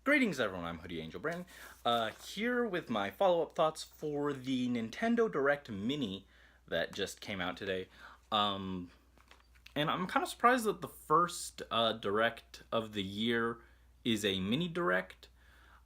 Greetings everyone, I'm Hoodie Angel Brandon, here with my follow-up thoughts for the Nintendo Direct Mini that just came out today. And I'm kind of surprised that the first Direct of the year is a mini Direct.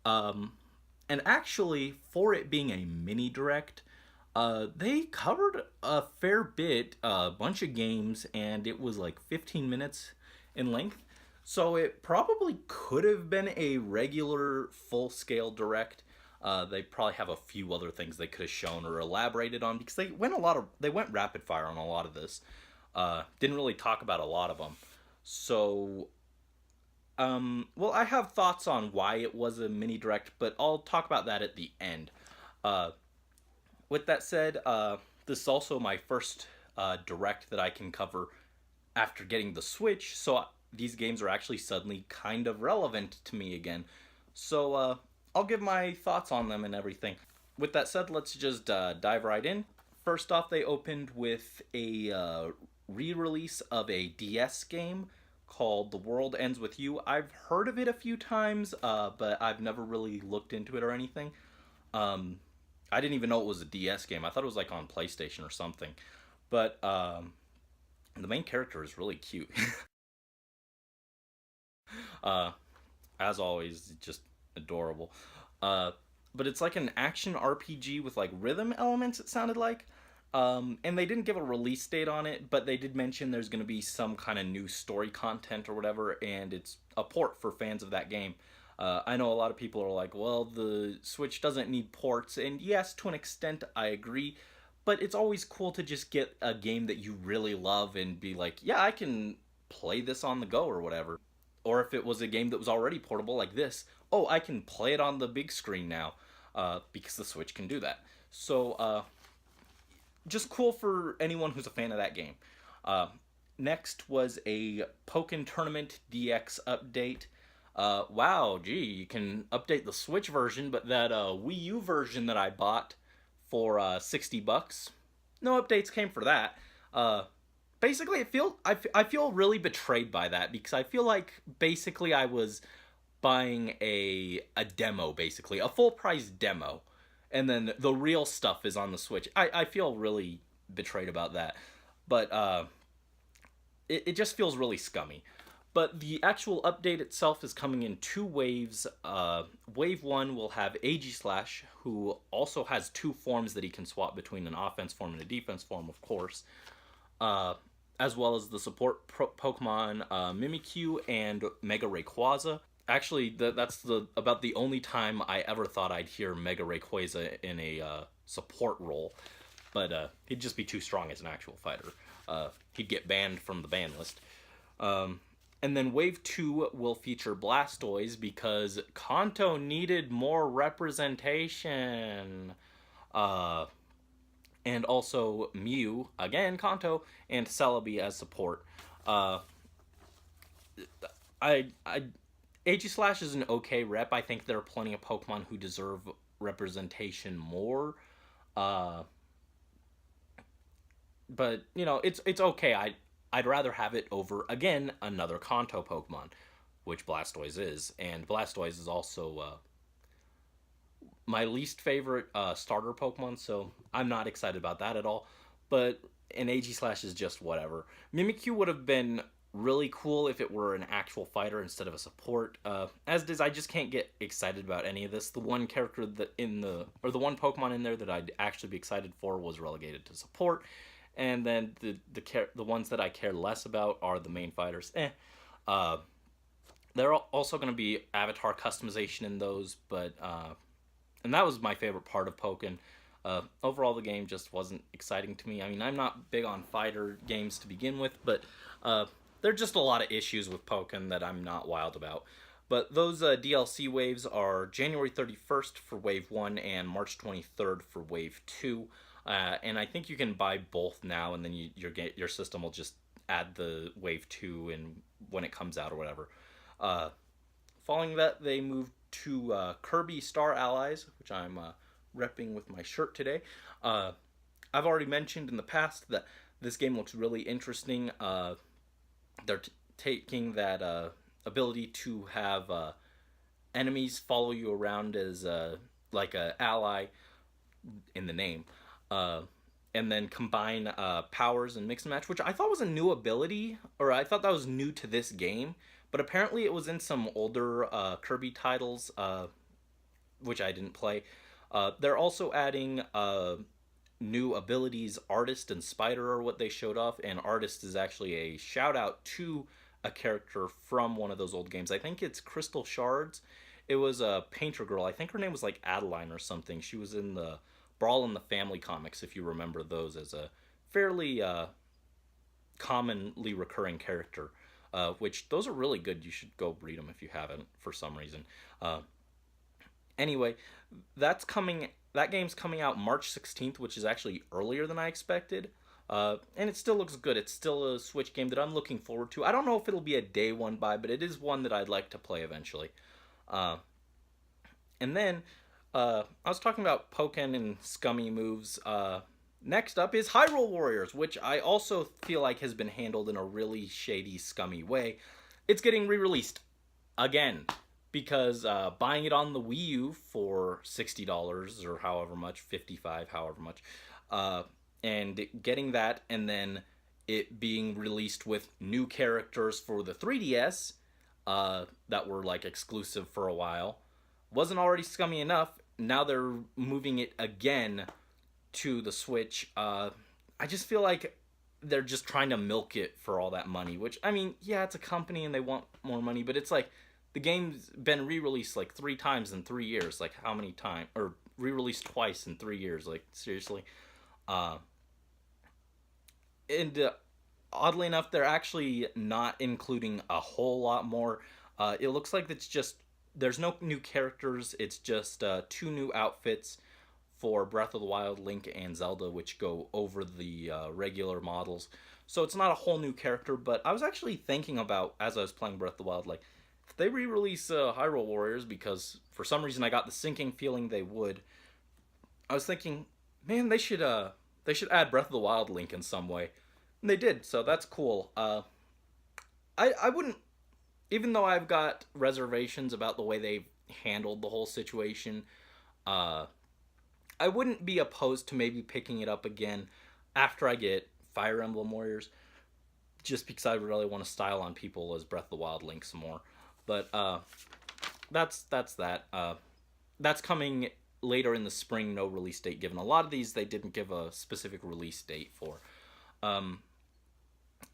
And actually, for it being a mini Direct, they covered a fair bit, a bunch of games, and it was like 15 minutes in length. So it probably could have been a regular full-scale Direct. They probably have a few other things they could have shown or elaborated on because they went rapid fire on a lot of this. Didn't really talk about a lot of them. So well, I have thoughts on why it was a mini Direct, but I'll talk about that at the end. Uh, with that said, this is also my first Direct that I can cover after getting the Switch, so these games are actually suddenly kind of relevant to me again. So I'll give my thoughts on them and everything. With that said, let's just dive right in. First off, they opened with a re-release of a DS game called The World Ends With You. I've heard of it a few times, but I've never really looked into it or anything. I didn't even know it was a DS game. I thought it was like on PlayStation or something. But the main character is really cute. uh, as always, just adorable. Uh, but it's like an action RPG with like rhythm elements, it sounded like. And they didn't give a release date on it, but they did mention there's going to be some kind of new story content or whatever, and it's a port for fans of that game. I know a lot of people are like, well, the Switch doesn't need ports, and yes, to an extent, I agree. But it's always cool to just get a game that you really love and be like, yeah, I can play this on the go or whatever. Or if it was a game that was already portable like this, oh, I can play it on the big screen now because the Switch can do that. So just cool for anyone who's a fan of that game. Uh, Next was a Pokken Tournament DX update. Wow, gee, you can update the Switch version, but that Wii U version that I bought for $60, no updates came for that. Basically, I feel really betrayed by that because I feel like basically I was buying a demo, basically a full price demo, and then the real stuff is on the Switch. I feel really betrayed about that, but it just feels really scummy. But the actual update itself is coming in two waves. Wave 1 will have Aegislash, who also has two forms that he can swap between, an offense form and a defense form, of course. Uh, as well as the support Pokemon Mimikyu and Mega Rayquaza. Actually, that's about the only time I ever thought I'd hear Mega Rayquaza in a support role. But he'd just be too strong as an actual fighter. He'd get banned from the ban list. And then Wave 2 will feature Blastoise because Kanto needed more representation. And also Mew, again Kanto, and Celebi as support. Uh, I Aegislash is an okay rep. I think there are plenty of Pokemon who deserve representation more. Uh, but you know, it's okay. I'd rather have it over again another Kanto Pokemon, which Blastoise is, and Blastoise is also my least favorite starter Pokemon, so I'm not excited about that at all. But an Aegislash is just whatever. Mimikyu would have been really cool if it were an actual fighter instead of a support. As it is, I just can't get excited about any of this. The one character the one Pokemon in there that I'd actually be excited for was relegated to support, and then the ones that I care less about are the main fighters. Uh, there are also going to be avatar customization in those, but and that was my favorite part of Pokken. Overall, the game just wasn't exciting to me. I mean, I'm not big on fighter games to begin with, but there are just a lot of issues with Pokken that I'm not wild about. But those DLC waves are January 31st for Wave 1 and March 23rd for Wave 2. And I think you can buy both now, and then your system will just add the Wave 2 and when it comes out or whatever. Following that, they moved to Kirby Star Allies, which I'm repping with my shirt today. I've already mentioned in the past that this game looks really interesting. They're taking that ability to have enemies follow you around as like a ally in the name, uh, and then combine powers and mix and match, which I thought was a new ability, or I thought that was new to this game. But apparently, it was in some older Kirby titles, which I didn't play. They're also adding new abilities. Artist and Spider are what they showed off, and Artist is actually a shout out to a character from one of those old games. I think it's Crystal Shards. It was a painter girl. I think her name was like Adeline or something. She was in the Brawl in the Family comics, if you remember those, as a fairly commonly recurring character. Which those are really good. You should go read them if you haven't for some reason. Uh, anyway, that's coming. That game's coming out March 16th, which is actually earlier than I expected. And it still looks good. It's still a Switch game that I'm looking forward to. I don't know if it'll be a day one buy, but it is one that I'd like to play eventually. Uh, and then I was talking about Pokken and scummy moves. Next up is Hyrule Warriors, which I also feel like has been handled in a really shady, scummy way. It's getting re released again because buying it on the Wii U for $60 or however much, 55, however much, uh, and getting that, and then it being released with new characters for the 3DS that were like exclusive for a while, wasn't already scummy enough. Now they're moving it again to the Switch. I just feel like they're just trying to milk it for all that money. Which, I mean, yeah, it's a company and they want more money, but it's like the game's been re-released like 3 times in 3 years. Like how many times? Or re-released twice in 3 years? Like seriously. Uh, and oddly enough, they're actually not including a whole lot more. It looks like it's just there's no new characters. It's just two new outfits for Breath of the Wild, Link, and Zelda, which go over the regular models. So it's not a whole new character, but I was actually thinking about, as I was playing Breath of the Wild, like, if they re release Hyrule Warriors, because for some reason I got the sinking feeling they would, I was thinking, man, they should add Breath of the Wild Link in some way. And they did, so that's cool. I wouldn't, even though I've got reservations about the way they handled the whole situation, uh, I wouldn't be opposed to maybe picking it up again after I get Fire Emblem Warriors, just because I really want to style on people as Breath of the Wild Link some more. But that's that. That's coming later in the spring. No release date given. A lot of these they didn't give a specific release date for. Um,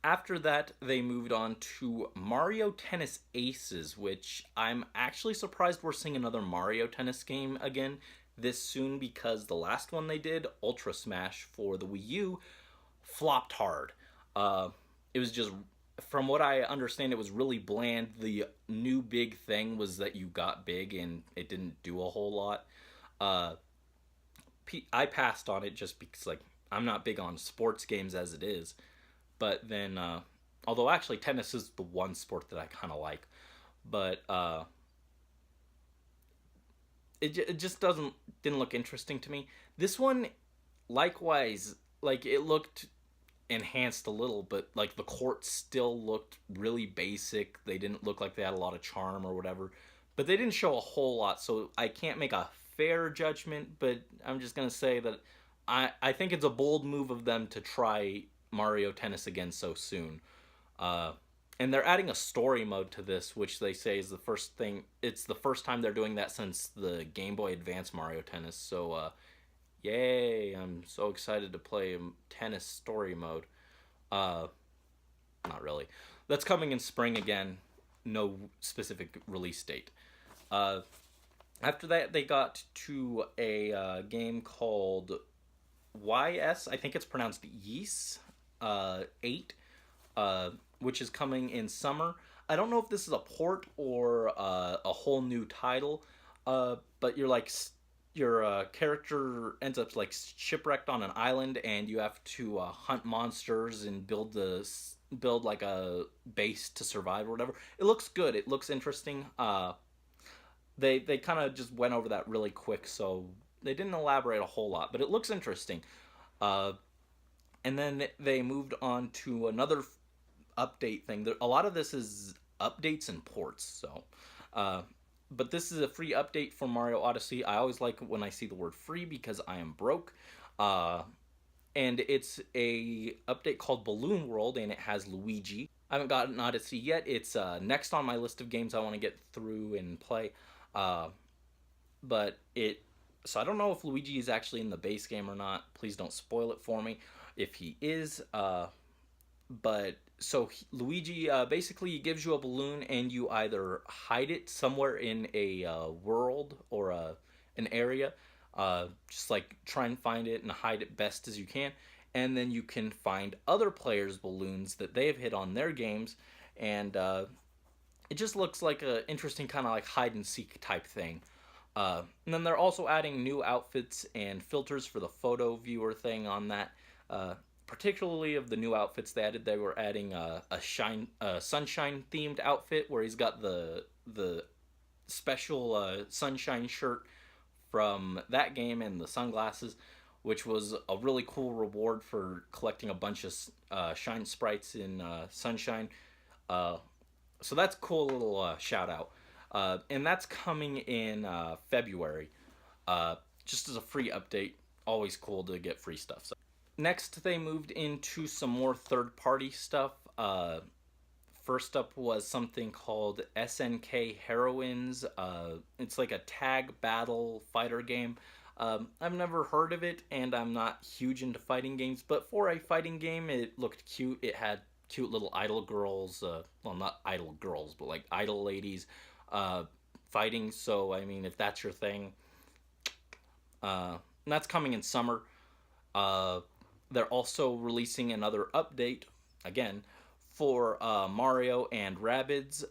After that, they moved on to Mario Tennis Aces, which I'm actually surprised we're seeing another Mario Tennis game again this soon because the last one they did, Ultra Smash for the Wii U, flopped hard. It was just, from what I understand, it was really bland. The new big thing was that you got big and it didn't do a whole lot. Uh, I passed on it just because, like, I'm not big on sports games as it is. But then, although actually tennis is the one sport that I kind of like, but it just didn't look interesting to me. This one, likewise, like it looked enhanced a little, but like the court still looked really basic. They didn't look like they had a lot of charm or whatever, but they didn't show a whole lot, so I can't make a fair judgment. But I'm just gonna say that I think it's a bold move of them to try Mario Tennis again so soon. Uh, and they're adding a story mode to this, which they say is the first thing. It's the first time they're doing that since the Game Boy Advance Mario Tennis. So, yay! I'm so excited to play tennis story mode. Uh, Not really. That's coming in spring again. No specific release date. Uh, After that, they got to a game called YS. I think it's pronounced Ys 8, which is coming in summer. I don't know if this is a port or a whole new title, but your character ends up like shipwrecked on an island, and you have to hunt monsters and build like a base to survive or whatever. It looks good. It looks interesting. They kind of just went over that really quick, so they didn't elaborate a whole lot, but it looks interesting. Uh, and then they moved on to another update thing. A lot of this is updates and ports. So, uh, but this is a free update for Mario Odyssey. I always like when I see the word free because I am broke. Uh, and it's a update called Balloon World, and it has Luigi. I haven't gotten Odyssey yet. It's next on my list of games I want to get through and play. Uh, but it so I don't know if Luigi is actually in the base game or not. Please don't spoil it for me. If he is, but so Luigi basically gives you a balloon and you either hide it somewhere in a world or an area, just like try and find it and hide it best as you can, and then you can find other players' balloons that they have hit on their games, and it just looks like a interesting kind of like hide and seek type thing. And then they're also adding new outfits and filters for the photo viewer thing on that. Particularly of the new outfits they added, they were adding a sunshine themed outfit where he's got the special sunshine shirt from that game and the sunglasses, which was a really cool reward for collecting a bunch of shine sprites in Sunshine. Uh, so that's a cool little shout out. And that's coming in February. Just as a free update, always cool to get free stuff. So next, they moved into some more third party stuff. First up was something called SNK Heroines. It's like a tag battle fighter game. I've never heard of it, and I'm not huge into fighting games, but for a fighting game, it looked cute. It had cute little idol girls, well, not idol girls, but like idol ladies uh, fighting. So, I mean, if that's your thing, and that's coming in summer. Uh, they're also releasing another update, again, for Mario and Rabbids.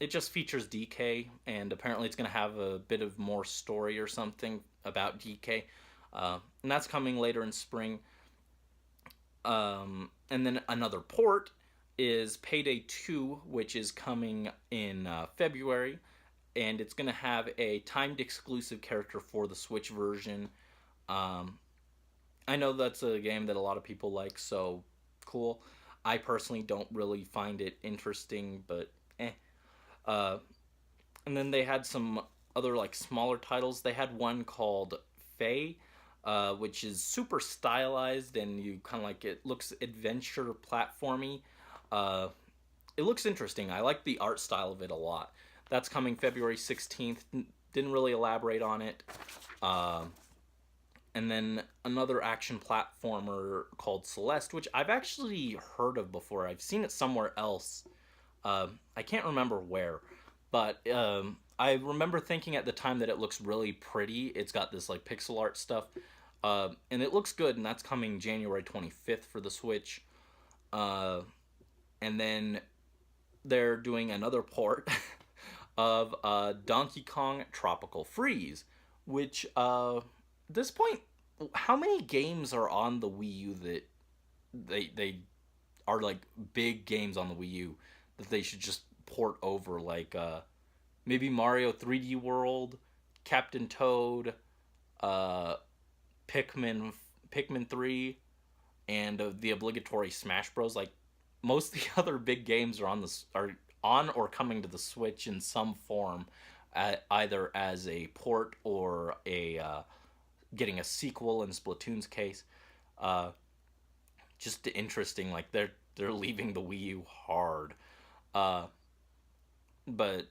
It just features DK, and apparently it's going to have a bit of more story or something about DK. And that's coming later in spring. And then another port is Payday 2, which is coming in February. And it's going to have a timed exclusive character for the Switch version. Um, I know that's a game that a lot of people like, so cool. I personally don't really find it interesting, but eh. Uh, and then they had some other like smaller titles. They had one called Faye, which is super stylized and you kind of like it looks adventure platformy. Uh, it looks interesting. I like the art style of it a lot. That's coming February 16th. Didn't really elaborate on it. Uh, and then another action platformer called Celeste, which I've actually heard of before. I've seen it somewhere else. I can't remember where, but I remember thinking at the time that it looks really pretty. It's got this like pixel art stuff, and it looks good. And that's coming January 25th for the Switch. Uh, and then they're doing another port of Donkey Kong Tropical Freeze, which at this point, how many games are on the Wii U that they are like big games on the Wii U that they should just port over, like maybe Mario 3D World, Captain Toad, uh, Pikmin, Pikmin 3, and the obligatory Smash Bros. Like most of the other big games are on or coming to the Switch in some form, either as a port or a getting a sequel in Splatoon's case. Uh, just interesting. Like they're leaving the Wii U hard. Uh, but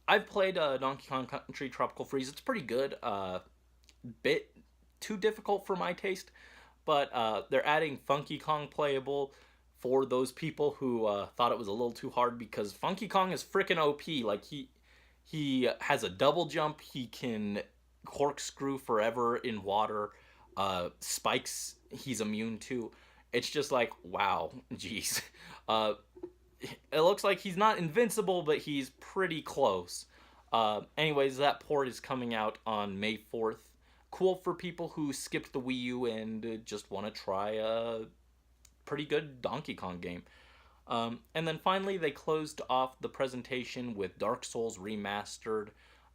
I've played Donkey Kong Country Tropical Freeze. It's pretty good. Bit too difficult for my taste, but they're adding Funky Kong playable for those people who thought it was a little too hard because Funky Kong is freaking OP. Like he has a double jump. He can corkscrew forever in water. Spikes he's immune to. It's just like wow, jeez. Uh, it looks like he's not invincible, but he's pretty close. Anyways, that port is coming out on May 4th. Cool for people who skipped the Wii U and just want to try a pretty good Donkey Kong game. And then finally, they closed off the presentation with Dark Souls Remastered,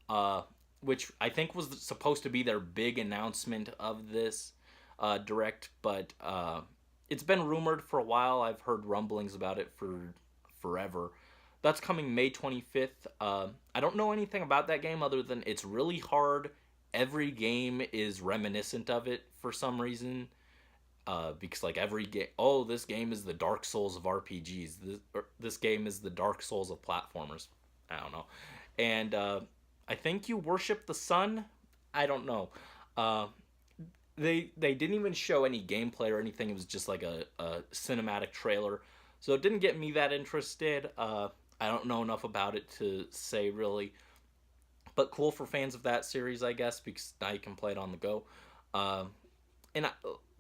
uh, which I think was supposed to be their big announcement of this. direct, but it's been rumored for a while. I've heard rumblings about it for forever. That's coming May 25th. I don't know anything about that game other than it's really hard. Every game is reminiscent of it for some reason. Because like every game, oh, this game is the Dark Souls of RPGs. This game is the Dark Souls of platformers. I don't know. And I think you worship the sun. I don't know. Uh, they didn't even show any gameplay or anything. It was just like a cinematic trailer, so it didn't get me that interested. I don't know enough about it to say really, but cool for fans of that series, I guess, because now you can play it on the go. And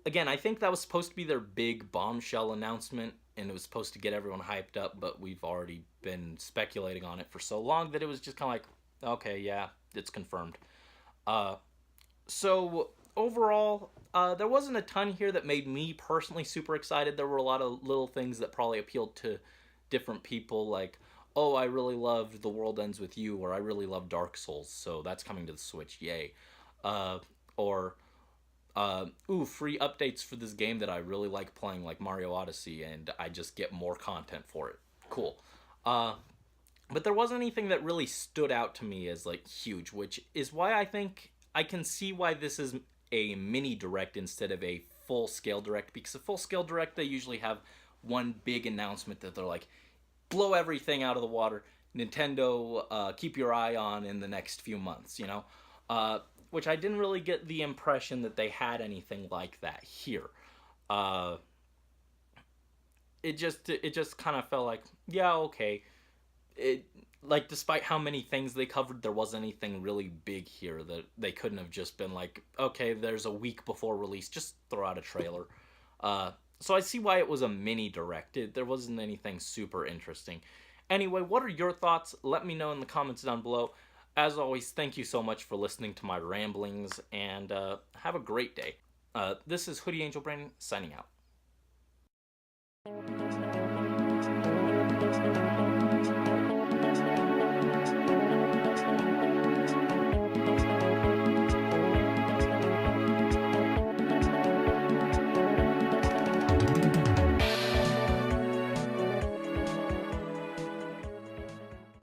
again, I think that was supposed to be their big bombshell announcement, and it was supposed to get everyone hyped up. But we've already been speculating on it for so long that it was just kind of like, okay, yeah, it's confirmed. Uh, so overall, there wasn't a ton here that made me personally super excited. There were a lot of little things that probably appealed to different people, like, oh, I really loved The World Ends With You, or I really love Dark Souls, so that's coming to the Switch, yay. Or ooh, free updates for this game that I really like playing, like Mario Odyssey, and I just get more content for it. Cool. Uh, but there wasn't anything that really stood out to me as like huge, which is why I think I can see why this is a mini direct instead of a full scale direct, because a full scale direct they usually have one big announcement that they're like, blow everything out of the water. Nintendo, keep your eye on in the next few months, you know? Which I didn't really get the impression that they had anything like that here. Uh, it just kind of felt like, yeah, okay. It like despite how many things they covered, there wasn't anything really big here that they couldn't have just been like, okay, there's a week before release, just throw out a trailer. So I see why it was a mini direct. There wasn't anything super interesting. Anyway, what are your thoughts? Let me know in the comments down below. As always, thank you so much for listening to my ramblings, and have a great day. This is Hoodie Angel Brandon signing out.